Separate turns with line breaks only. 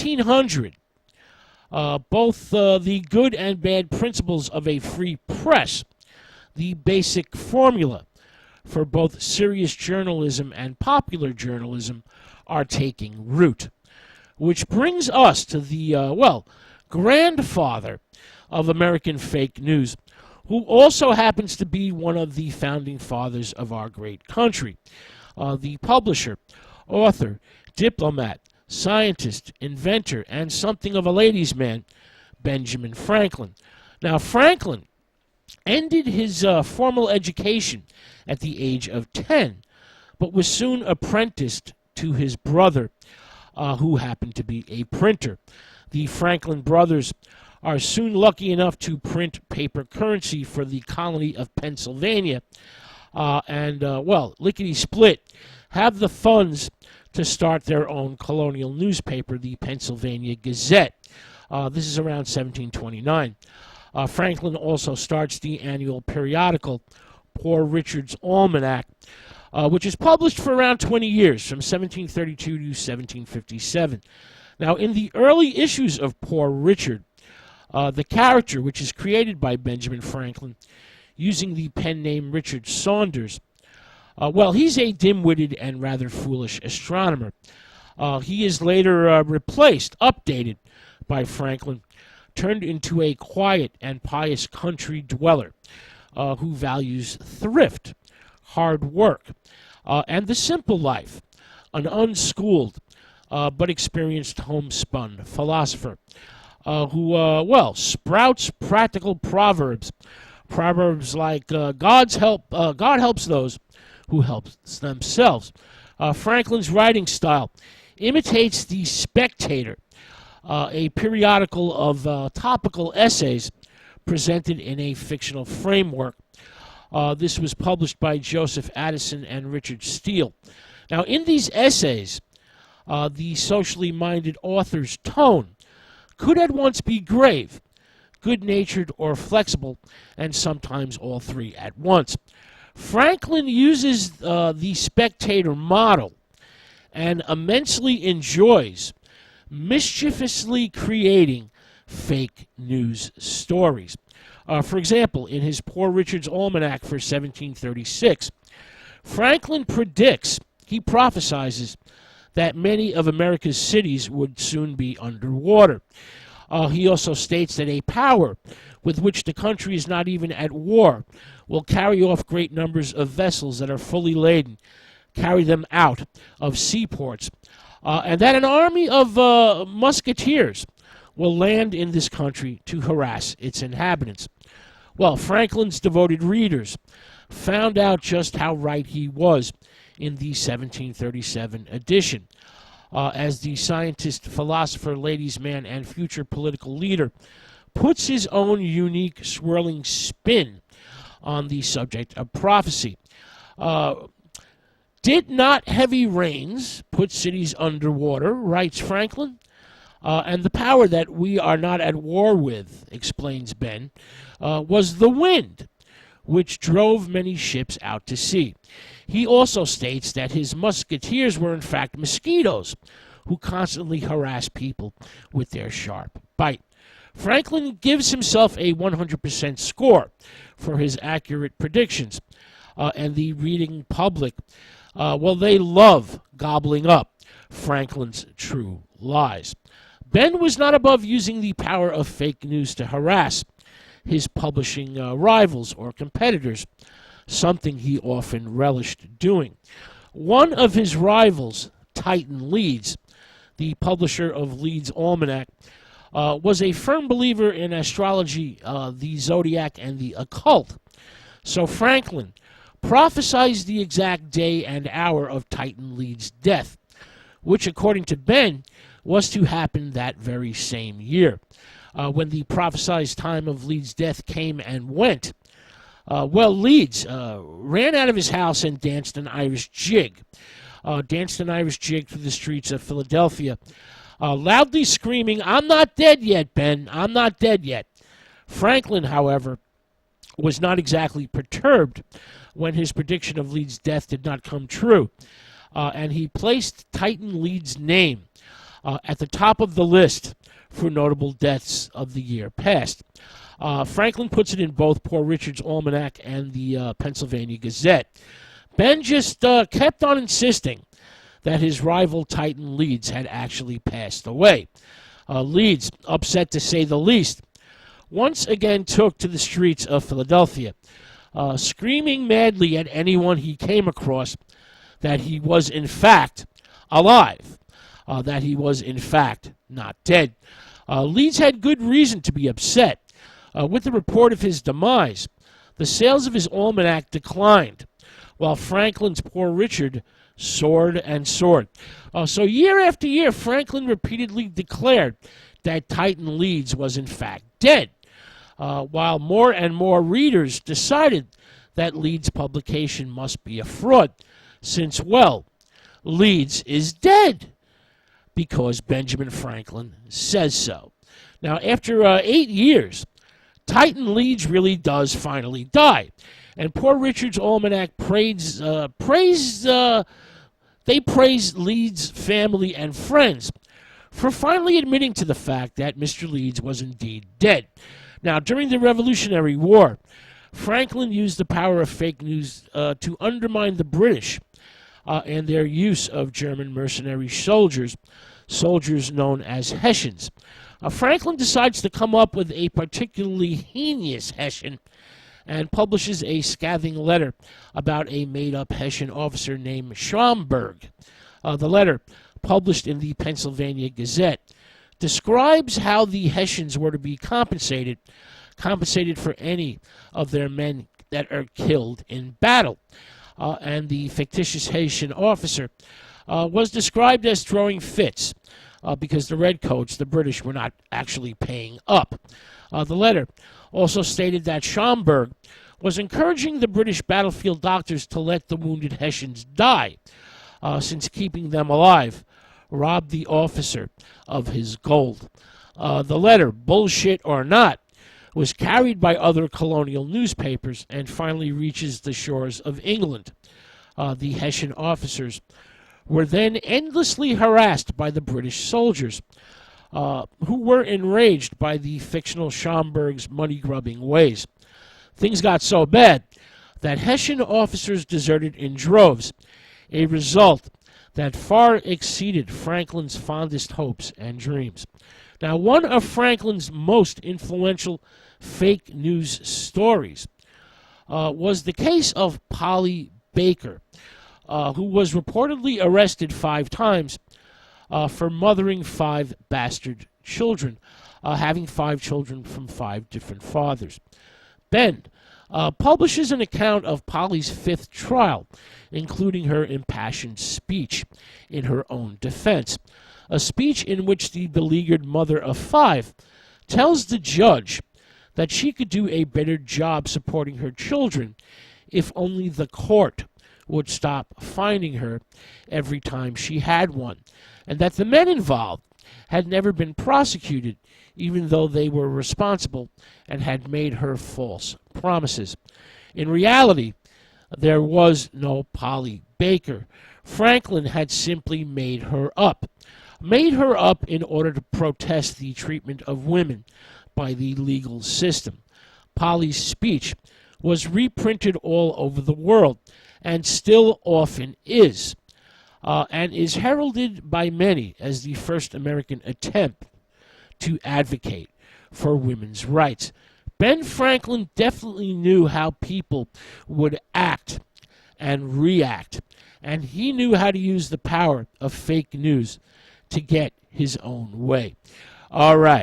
1800, both the good and bad principles of a free press, the basic formula for both serious journalism and popular journalism, are taking root. Which brings us to the, grandfather of American fake news, who also happens to be one of the founding fathers of our great country. The publisher, author, diplomat, scientist, inventor, and something of a ladies' man, Benjamin Franklin. Now, Franklin ended his formal education at the age of 10, but was soon apprenticed to his brother, who happened to be a printer. The Franklin brothers are soon lucky enough to print paper currency for the colony of Pennsylvania, lickety-split, have the funds to start their own colonial newspaper, the Pennsylvania Gazette. This is around 1729. Franklin also starts the annual periodical Poor Richard's Almanac, which is published for around 20 years, from 1732 to 1757. Now, in the early issues of Poor Richard, the character, which is created by Benjamin Franklin using the pen name Richard Saunders, he's a dim-witted and rather foolish astronomer. He is later updated by Franklin, turned into a quiet and pious country dweller who values thrift, hard work, and the simple life, an unschooled but experienced homespun philosopher who sprouts practical proverbs like God helps those who helps themselves. Franklin's writing style imitates the Spectator, a periodical of topical essays presented in a fictional framework. This was published by Joseph Addison and Richard Steele. Now, in these essays, the socially minded author's tone could at once be grave, good-natured, or flexible, and sometimes all three at once. Franklin uses the Spectator model and immensely enjoys mischievously creating fake news stories. For example, in his Poor Richard's Almanac for 1736, Franklin prophesizes that many of America's cities would soon be underwater. He also states that a power with which the country is not even at war will carry off great numbers of vessels that are fully laden, carry them out of seaports, and that an army of musketeers will land in this country to harass its inhabitants. Well, Franklin's devoted readers found out just how right he was in the 1737 edition. As the scientist, philosopher, ladies' man, and future political leader puts his own unique swirling spin on the subject of prophecy. Did not heavy rains put cities underwater, writes Franklin? And the power that we are not at war with, explains Ben, was the wind, which drove many ships out to sea. He also states that his musketeers were in fact mosquitoes who constantly harass people with their sharp bite. Franklin gives himself a 100% score for his accurate predictions, and the reading public, they love gobbling up Franklin's true lies. Ben was not above using the power of fake news to harass his publishing rivals or competitors, something he often relished doing. One of his rivals, Titan Leeds, the publisher of Leeds' Almanac, was a firm believer in astrology, the zodiac, and the occult. So Franklin prophesied the exact day and hour of Titan Leeds' death, which, according to Ben, was to happen that very same year. When the prophesied time of Leeds' death came and went, Leeds ran out of his house and danced an Irish jig. Through the streets of Philadelphia, loudly screaming, "I'm not dead yet, Ben, I'm not dead yet." Franklin, however, was not exactly perturbed when his prediction of Leeds' death did not come true, and he placed Titan Leeds' name at the top of the list for notable deaths of the year past. Franklin puts it in both Poor Richard's Almanac and the Pennsylvania Gazette. Ben just kept on insisting that his rival Titan Leeds had actually passed away. Leeds, upset to say the least, once again took to the streets of Philadelphia, screaming madly at anyone he came across that he was in fact alive, that he was in fact not dead. Leeds had good reason to be upset. With the report of his demise, the sales of his almanac declined, while Franklin's Poor Richard soared and soared. So year after year, Franklin repeatedly declared that Titan Leeds was in fact dead, while more and more readers decided that Leeds' publication must be a fraud, since, well, Leeds is dead, because Benjamin Franklin says so. Now, after 8 years, Titan Leeds really does finally die, and Poor Richard's Almanac praised Leeds' family and friends for finally admitting to the fact that Mr. Leeds was indeed dead. Now, during the Revolutionary War, Franklin used the power of fake news to undermine the British and their use of German mercenary soldiers known as Hessians. Franklin decides to come up with a particularly heinous Hessian and publishes a scathing letter about a made-up Hessian officer named Schomburg. The letter, published in the Pennsylvania Gazette, describes how the Hessians were to be compensated for any of their men that are killed in battle. And the fictitious Hessian officer was described as throwing fits because the redcoats, the British, were not actually paying up. The letter also stated that Schomburg was encouraging the British battlefield doctors to let the wounded Hessians die, since keeping them alive robbed the officer of his gold. The letter, bullshit or not, was carried by other colonial newspapers and finally reaches the shores of England. The Hessian officers were then endlessly harassed by the British soldiers, who were enraged by the fictional Schomburg's money-grubbing ways. Things got so bad that Hessian officers deserted in droves, a result that far exceeded Franklin's fondest hopes and dreams. Now, one of Franklin's most influential fake news stories was the case of Polly Baker, who was reportedly arrested 5 times for mothering 5 bastard children, having 5 children from 5 different fathers. Ben publishes an account of Polly's 5th trial, including her impassioned speech in her own defense, a speech in which the beleaguered mother of 5 tells the judge that she could do a better job supporting her children if only the court would stop fining her every time she had one, and that the men involved had never been prosecuted, even though they were responsible and had made her false promises. In reality, there was no Polly Baker. Franklin had simply made her up in order to protest the treatment of women by the legal system. Polly's speech was reprinted all over the world, and still often is, and is heralded by many as the first American attempt to advocate for women's rights. Ben Franklin definitely knew how people would act and react, and he knew how to use the power of fake news to get his own way. All right.